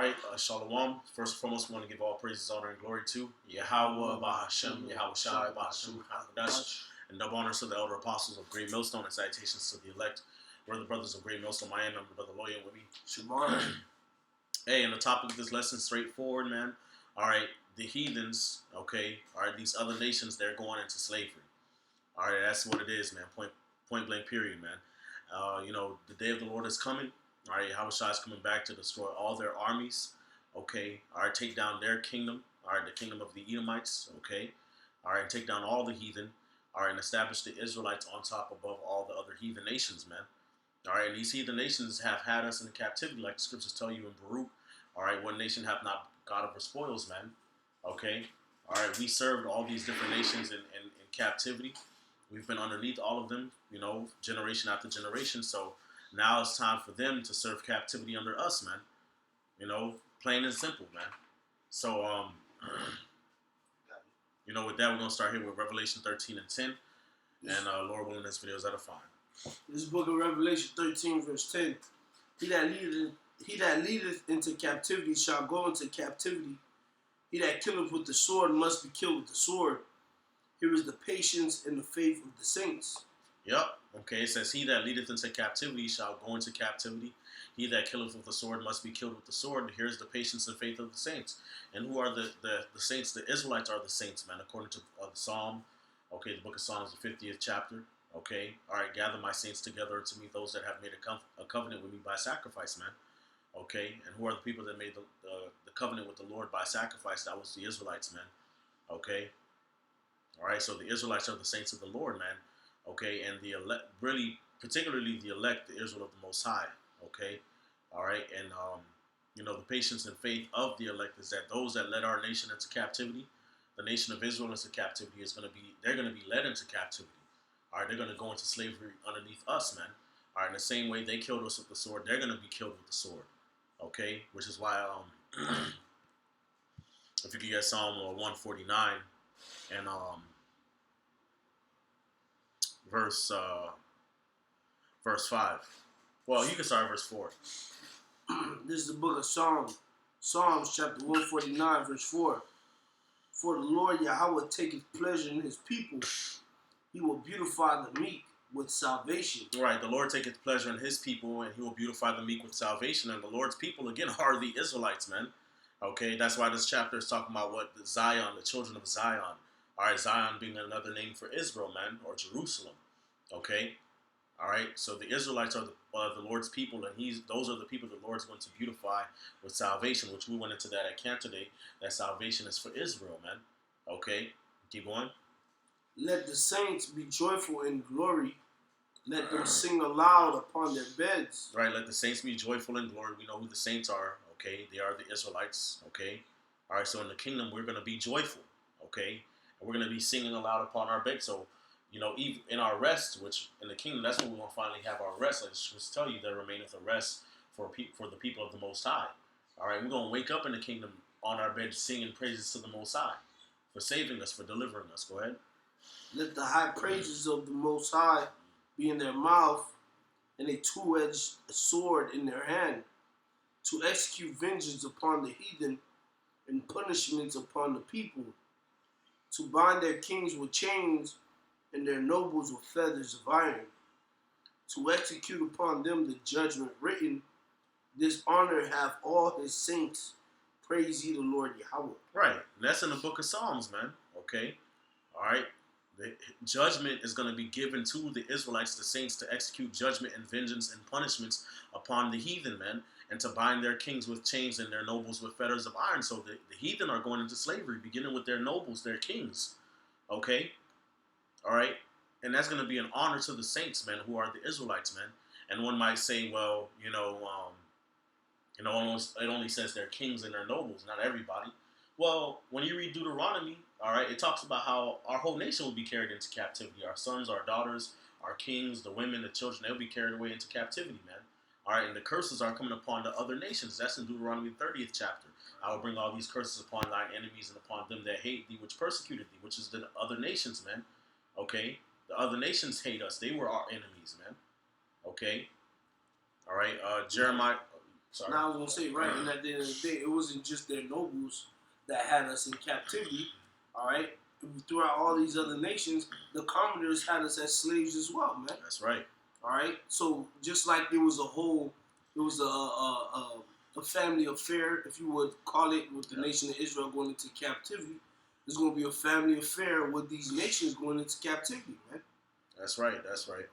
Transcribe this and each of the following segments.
Alright, Shalom. First and foremost, we want to give all praises, honor, and glory to Yahweh, Bahashem, Yahweh Shai, Bahashem, Hakadosh, and double honors to the elder apostles of Great Millstone and salutations to the elect. We're the brothers of Great Millstone, Miami. I'm the brother lawyer with me. Shamar. Hey, and the topic of this lesson is straightforward, man. Alright, the heathens, okay, alright, these other nations, they're going into slavery. Alright, that's what it is, man. Point blank, period, man. The day of the Lord is coming. All right, Yahweh Shai is coming back to destroy all their armies. Okay, all right, take down their kingdom. All right, the kingdom of the Edomites. Okay, all right, take down all the heathen. All right, and establish the Israelites on top above all the other heathen nations, man. All right, and these heathen nations have had us in captivity, like the scriptures tell you in Baruch. All right, one nation hath not God of her spoils, man. Okay, all right, we served all these different nations in captivity. We've been underneath all of them, generation after generation. So now it's time for them to serve captivity under us, man. Plain and simple, man. So, with that, we're going to start here with Revelation 13 and 10. And Lord willing, this video is edifying. This book of Revelation 13, verse 10. He that leadeth into captivity shall go into captivity. He that killeth with the sword must be killed with the sword. Here is the patience and the faith of the saints. Yep. Okay, it says, he that leadeth into captivity shall go into captivity. He that killeth with the sword must be killed with the sword. Here's the patience and faith of the saints. And who are the saints? The Israelites are the saints, man, according to the Psalm. Okay, the book of Psalms, the 50th chapter. Okay, all right, gather my saints together unto me, those that have made a covenant with me by sacrifice, man. Okay, and who are the people that made the covenant with the Lord by sacrifice? That was the Israelites, man. Okay, all right, so the Israelites are the saints of the Lord, man. Okay, and the elect, really, particularly the elect, the Israel of the Most High. Okay, all right, and the patience and faith of the elect is that those that led our nation into captivity, the nation of Israel into captivity they're going to be led into captivity. All right, they're going to go into slavery underneath us, man. All right, in the same way they killed us with the sword, they're going to be killed with the sword. Okay, which is why if you could get Psalm 149 and verse 5. Well, you can start verse 4. This is the book of Psalms chapter 149, verse 4. For the Lord Yahweh taketh pleasure in his people. He will beautify the meek with salvation. Right, the Lord taketh pleasure in his people, and he will beautify the meek with salvation. And the Lord's people, again, are the Israelites, man. Okay, that's why this chapter is talking about the Zion, the children of Zion. All right, Zion being another name for Israel, man, or Jerusalem. Okay, all right. So the Israelites are the Lord's people, and those are the people the Lord's going to beautify with salvation, which we went into that at camp today. That salvation is for Israel, man. Okay, keep going. Let the saints be joyful in glory. Let them sing aloud upon their beds. Right. Let the saints be joyful in glory. We know who the saints are. Okay, they are the Israelites. Okay, all right. So in the kingdom, we're going to be joyful. Okay, and we're going to be singing aloud upon our bed. So, even in our rest, which in the kingdom, that's when we will finally have our rest. Like just tell you, there remaineth a rest for the people of the Most High. All right, we're going to wake up in the kingdom on our bed singing praises to the Most High for saving us, for delivering us. Go ahead. Let the high praises of the Most High be in their mouth, and a two-edged sword in their hand, to execute vengeance upon the heathen and punishments upon the people, to bind their kings with chains and their nobles with feathers of iron, to execute upon them the judgment written. This honor have all his saints. Praise ye the Lord Yahweh. Right. That's in the book of Psalms, man. Okay. All right. The judgment is going to be given to the Israelites, the saints, to execute judgment and vengeance and punishments upon the heathen, man, and to bind their kings with chains and their nobles with fetters of iron. So the heathen are going into slavery, beginning with their nobles, their kings. Okay? All right? And that's going to be an honor to the saints, man, who are the Israelites, man. And one might say, well, it only says their kings and their nobles, not everybody. Well, when you read Deuteronomy, all right, it talks about how our whole nation will be carried into captivity. Our sons, our daughters, our kings, the women, the children, they'll be carried away into captivity, man. All right, and the curses are coming upon the other nations. That's in Deuteronomy 30th chapter. I will bring all these curses upon thine enemies and upon them that hate thee, which persecuted thee, which is the other nations, man. Okay? The other nations hate us. They were our enemies, man. Okay? All right, Jeremiah. Sorry. Now I was gonna say, right, and at the end of the day, it wasn't just their nobles that had us in captivity. All right, throughout all these other nations, the commodores had us as slaves as well, man. That's right. All right, so just like there was a family affair, if you would call it, with the nation of Israel going into captivity. There's going to be a family affair with these nations going into captivity, man. That's right. That's right.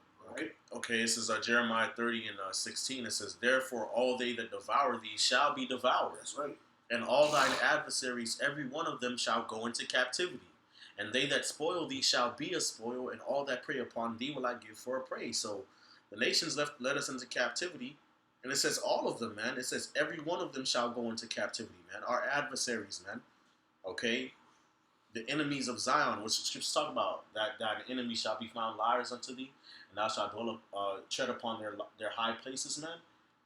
Okay, this is Jeremiah 30 and 16. It says, "Therefore all they that devour thee shall be devoured. That's right. And all thine adversaries, every one of them shall go into captivity. And they that spoil thee shall be a spoil, and all that prey upon thee will I give for a prey." So the nations led us into captivity. And it says all of them, man. It says every one of them shall go into captivity, man. Our adversaries, man. Okay? The enemies of Zion, which the scriptures talk about, that thine enemy shall be found liars unto thee, and thou shalt tread upon their high places, man.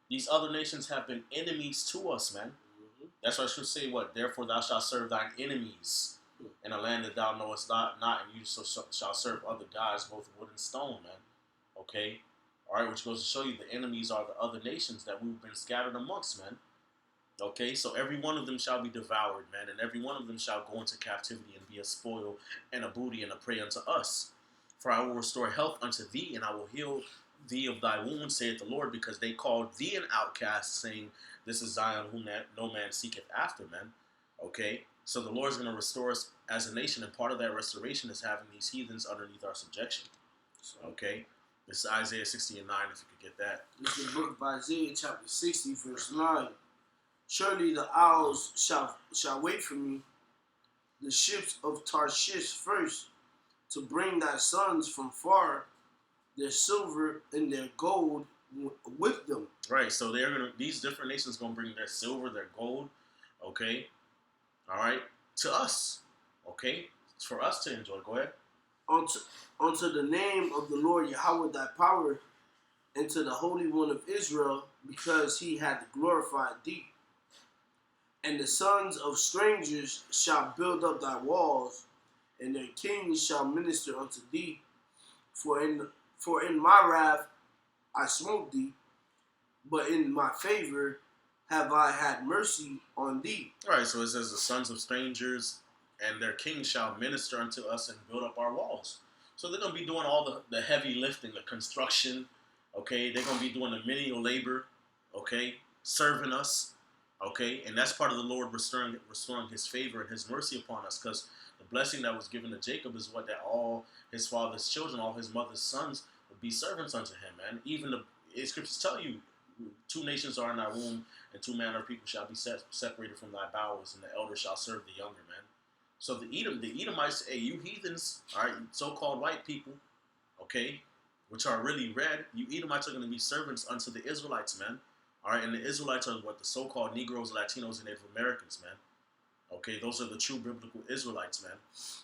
These other nations have been enemies to us, man. Mm-hmm. That's why I should say what? Therefore thou shalt serve thine enemies in a land that thou knowest not, and you shall serve other gods, both wood and stone, man. Okay? Alright, which goes to show you the enemies are the other nations that we've been scattered amongst, man. Okay, so every one of them shall be devoured, man, and every one of them shall go into captivity and be a spoil and a booty and a prey unto us. For I will restore health unto thee, and I will heal thee of thy wounds, saith the Lord, because they called thee an outcast, saying, "This is Zion whom no man seeketh after," man. Okay, so the Lord's going to restore us as a nation, and part of that restoration is having these heathens underneath our subjection. Okay, this is Isaiah 60 and 9, if you could get that. This is the book of Isaiah, chapter 60, verse 9. "Surely the owls shall wait for me, the ships of Tarshish first, to bring thy sons from far, their silver and their gold with them." Right, so these different nations gonna bring their silver, their gold, okay, all right, to us, okay, it's for us to enjoy. Go ahead. Unto the name of the Lord Yahweh thy power, and to the Holy One of Israel, because he hath glorified thee. And the sons of strangers shall build up thy walls, and their kings shall minister unto thee. For in my wrath I smote thee, but in my favor have I had mercy on thee. All right, so it says the sons of strangers and their kings shall minister unto us and build up our walls. So they're going to be doing all the heavy lifting, the construction, okay? They're going to be doing the menial labor, okay? Serving us, okay? And that's part of the Lord restoring his favor and his mercy upon us, because the blessing that was given to Jacob is what? That all his father's children, all his mother's sons would be servants unto him, man. Even the scriptures tell you, 2 nations are in thy womb, and 2 manner of people shall be separated from thy bowels, and the elder shall serve the younger, man. So the Edomites, hey, you heathens, all right, so-called white people, okay, which are really red, you Edomites are going to be servants unto the Israelites, man. All right, and the Israelites are what? The so-called Negroes, Latinos, and Native Americans, man. Okay, those are the true biblical Israelites, man.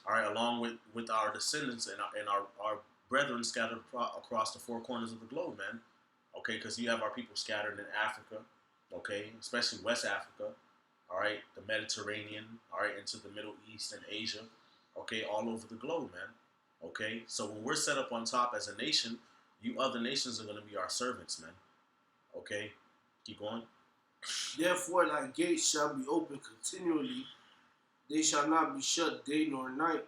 All right, along with our descendants and our brethren scattered across the 4 corners of the globe, man. Okay, because you have our people scattered in Africa, okay, especially West Africa, all right, the Mediterranean, all right, into the Middle East and Asia, okay, all over the globe, man. Okay, so when we're set up on top as a nation, you other nations are going to be our servants, man. Okay, keep going. Therefore thy gates shall be open continually, they shall not be shut day nor night,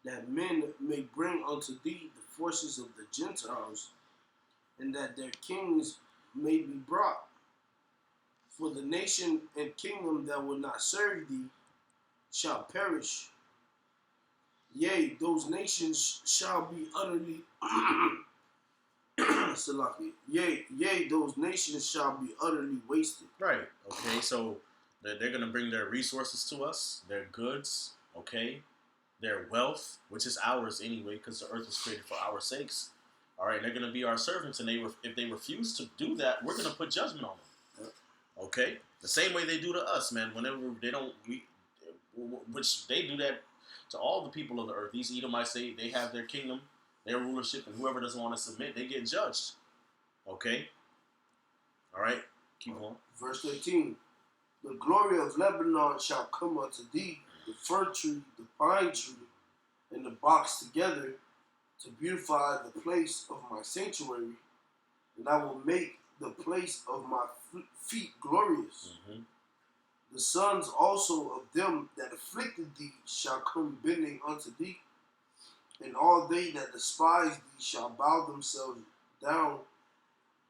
that men may bring unto thee the forces of the Gentiles, and that their kings may be brought. For the nation and kingdom that will not serve thee shall perish. Yea, those nations shall be utterly Yea, those nations shall be utterly wasted. Right. Okay, so they're going to bring their resources to us, their goods, okay, their wealth, which is ours anyway, because the earth was created for our sakes. All right, they're going to be our servants, and if they refuse to do that, we're going to put judgment on them. Okay, the same way they do to us, man. Whenever they don't, which they do that to all the people of the earth. These Edomites, they have their kingdom, their rulership, and whoever doesn't want to submit, they get judged. Okay, all right, keep on. Verse 13: The glory of Lebanon shall come unto thee, the fir tree, the pine tree, and the box together, to beautify the place of my sanctuary, and I will make the place of my feet glorious. Mm-hmm. The sons also of them that afflicted thee shall come bending unto thee, and all they that despise thee shall bow themselves down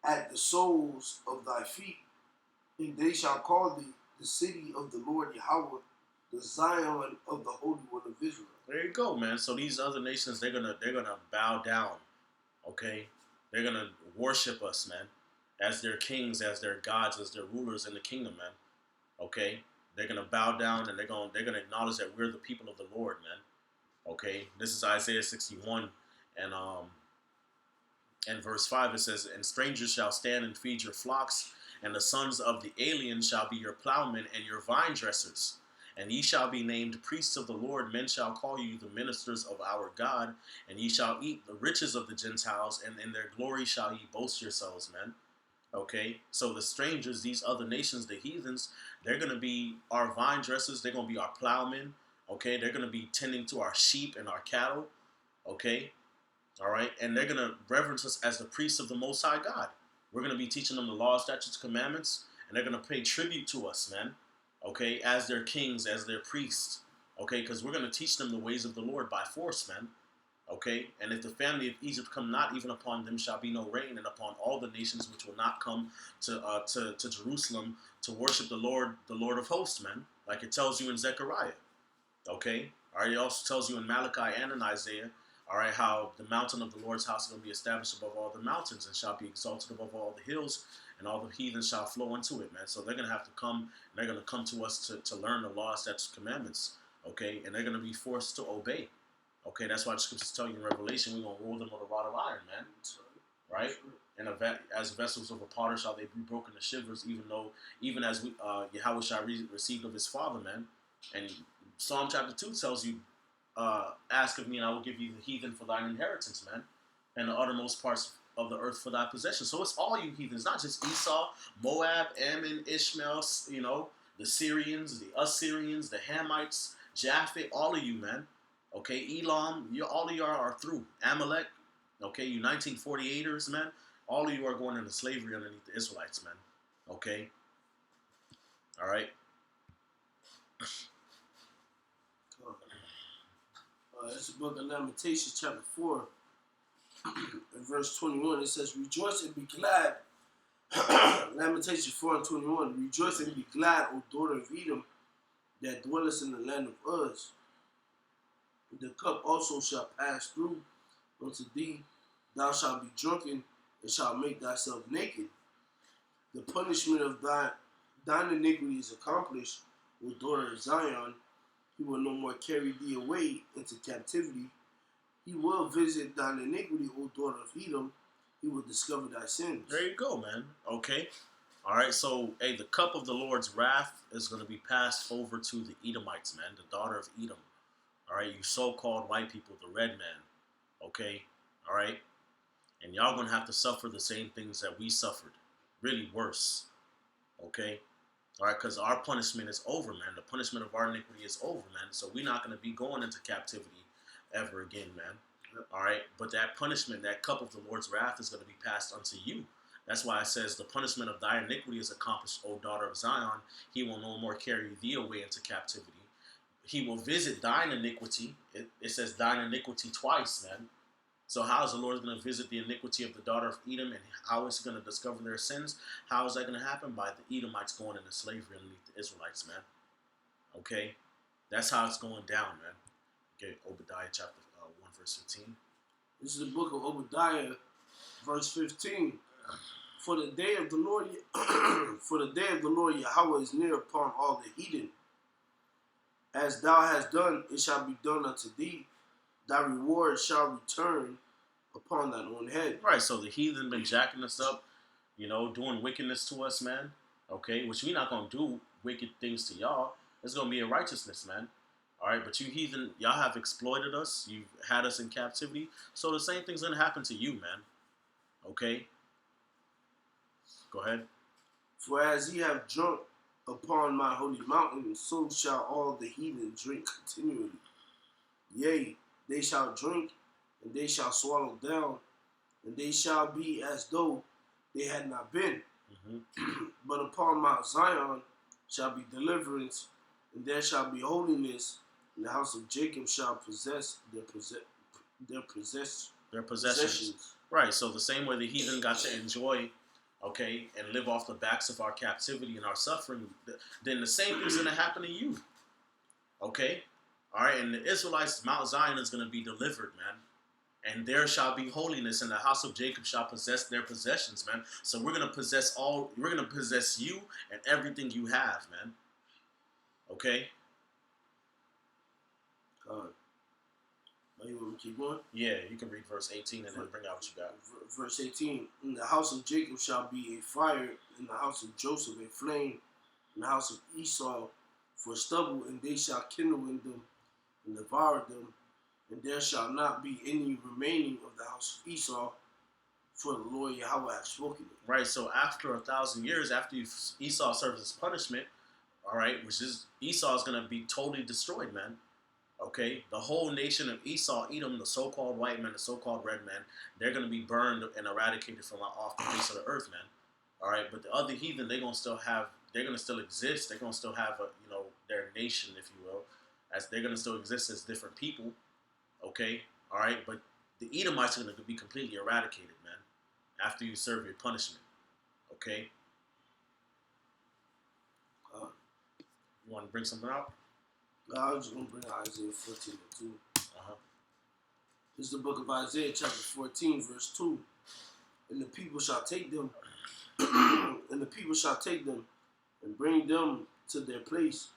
at the soles of thy feet, and they shall call thee the city of the Lord Yahweh, the Zion of the Holy One of Israel. There you go, man. So these other nations, they're gonna bow down. Okay, they're gonna worship us, man, as their kings, as their gods, as their rulers in the kingdom, man. Okay, they're gonna bow down and they're gonna acknowledge that we're the people of the Lord, man. Okay, this is Isaiah 61, and verse 5 it says, "And strangers shall stand and feed your flocks, and the sons of the alien shall be your plowmen and your vine dressers. And ye shall be named priests of the Lord. Men shall call you the ministers of our God. And ye shall eat the riches of the Gentiles, and in their glory shall ye boast yourselves," man. Okay, so the strangers, these other nations, the heathens, they're going to be our vine dressers. They're going to be our plowmen. Okay, they're going to be tending to our sheep and our cattle. Okay, all right, and they're going to reverence us as the priests of the Most High God. We're going to be teaching them the law, statutes, commandments, and they're going to pay tribute to us, man. Okay, as their kings, as their priests. Okay, because we're going to teach them the ways of the Lord by force, man. Okay, and if the family of Egypt come not, even upon them shall be no rain, and upon all the nations which will not come to Jerusalem to worship the Lord of hosts, man. Like it tells you in Zechariah. Okay, all right. It also tells you in Malachi and in Isaiah. All right, how the mountain of the Lord's house is going to be established above all the mountains and shall be exalted above all the hills, and all the heathens shall flow into it, man. So they're going to have to come, and they're going to come to us to learn the law, statutes, commandments. Okay, and they're going to be forced to obey. Okay, that's why the scriptures tell you in Revelation, we're going to rule them with a rod of iron, man. Right? And as vessels of a potter shall they be broken to shivers, even as we Yahweh shall receive of his Father, man. And Psalm chapter 2 tells you, ask of me and I will give you the heathen for thine inheritance, man. And the uttermost parts of the earth for thy possession. So it's all you heathens, not just Esau, Moab, Ammon, Ishmael, the Syrians, the Assyrians, the Hamites, Japhet, all of you, man. Okay, Elam, all of you are through. Amalek, okay, you 1948ers, man. All of you are going into slavery underneath the Israelites, man. Okay, all right. It's the book of Lamentations, chapter 4, and verse 21. It says, "Rejoice and be glad." Lamentations 4 and 21. "Rejoice and be glad, O daughter of Edom, that dwellest in the land of Uz. The cup also shall pass through unto thee. Thou shalt be drunken, and shalt make thyself naked. The punishment of thine iniquity is accomplished, O daughter of Zion. He will no more carry thee away into captivity. He will visit thine iniquity, O daughter of Edom. He will discover thy sins." There you go, man. Okay. All right. So, hey, the cup of the Lord's wrath is going to be passed over to the Edomites, man, the daughter of Edom. All right. You so-called white people, the red man. Okay. All right. And y'all going to have to suffer the same things that we suffered. Really worse. Okay. All right, because our punishment is over, man. The punishment of our iniquity is over, man. So we're not going to be going into captivity ever again, man. All right, but that punishment, that cup of the Lord's wrath is going to be passed unto you. That's why it says, "The punishment of thy iniquity is accomplished, O daughter of Zion. He will no more carry thee away into captivity. He will visit thine iniquity." It says thine iniquity twice, man. So how is the Lord going to visit the iniquity of the daughter of Edom, and how is he going to discover their sins? How is that going to happen? By the Edomites going into slavery underneath the Israelites, man. Okay? That's how it's going down, man. Okay, Obadiah chapter 1, verse 15. This is the book of Obadiah, verse 15. For the day of the Lord, for the day of the Lord Yahweh is near upon all the heathen. As thou hast done, it shall be done unto thee. Thy reward shall return upon thine own head. Right, so the heathen been jacking us up, doing wickedness to us, man. Okay, which we not going to do wicked things to y'all. It's going to be in righteousness, man. All right, but you heathen, y'all have exploited us. You've had us in captivity. So the same thing's going to happen to you, man. Okay? Go ahead. For as ye have drunk upon my holy mountain, so shall all the heathen drink continually. Yea, they shall drink, and they shall swallow down, and they shall be as though they had not been. Mm-hmm. But upon Mount Zion shall be deliverance, and there shall be holiness, and the house of Jacob shall possess their Possessions. Right. So the same way the heathen got to enjoy, okay, and live off the backs of our captivity and our suffering, then the same thing's going to happen to you. Okay? All right. And the Israelites, Mount Zion is going to be delivered, man. And there shall be holiness, and the house of Jacob shall possess their possessions, man. So we're going to possess we're going to possess you and everything you have, man. Okay? You want me to keep going? Yeah, you can read verse 18 and then bring out what you got. Verse 18. In the house of Jacob shall be a fire, in the house of Joseph a flame, in the house of Esau for stubble, and they shall kindle in them and devour them, and there shall not be any remaining of the house of Esau, for the Lord Yahweh hath spoken it. Right, so after 1,000 years, after Esau serves his punishment, all right, which is Esau is going to be totally destroyed, man. Okay, the whole nation of Esau, Edom, the so-called white man, the so-called red man, they're going to be burned and eradicated from off the face of the earth, man. All right, but the other heathen, they're going to still exist. They're going to still have their nation, if you will, as they're going to still exist as different people. Okay, all right, but the Edomites are going to be completely eradicated, man, after you serve your punishment. Okay. You want to bring something out? No, I was just going to bring Isaiah 14 and 2. Uh-huh. This is the book of Isaiah, chapter 14, verse 2. And the people shall take them, and bring them to their place.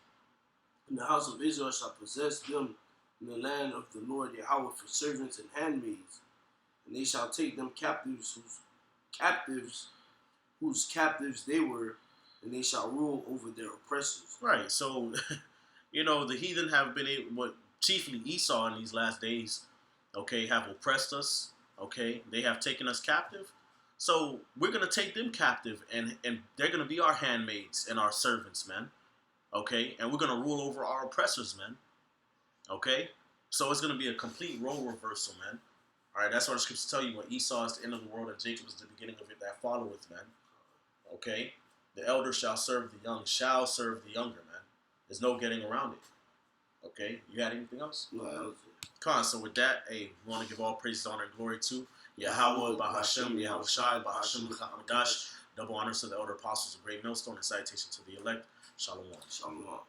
And the house of Israel shall possess them in the land of the Lord Yahweh for servants and handmaids. And they shall take them captives whose captives they were, and they shall rule over their oppressors. Right, so... the heathen have been able, chiefly Esau in these last days, okay, have oppressed us, okay? They have taken us captive. So we're going to take them captive, and they're going to be our handmaids and our servants, man, okay? And we're going to rule over our oppressors, man, okay? So it's going to be a complete role reversal, man. All right, that's what the scriptures tell you, when Esau is the end of the world and Jacob is the beginning of it that followeth, man, okay? The elder shall serve the young, shall serve the younger, man. There's no getting around it. Okay? You had anything else? No, that was it. Come on, so with that, hey, we want to give all praise, honor, and glory to Yahweh, Bahashem, Yahweh Shai, Bahashem, Hamadash. Double honors to the elder apostles of Great Millstone and citation to the elect. Shalom. Shalom.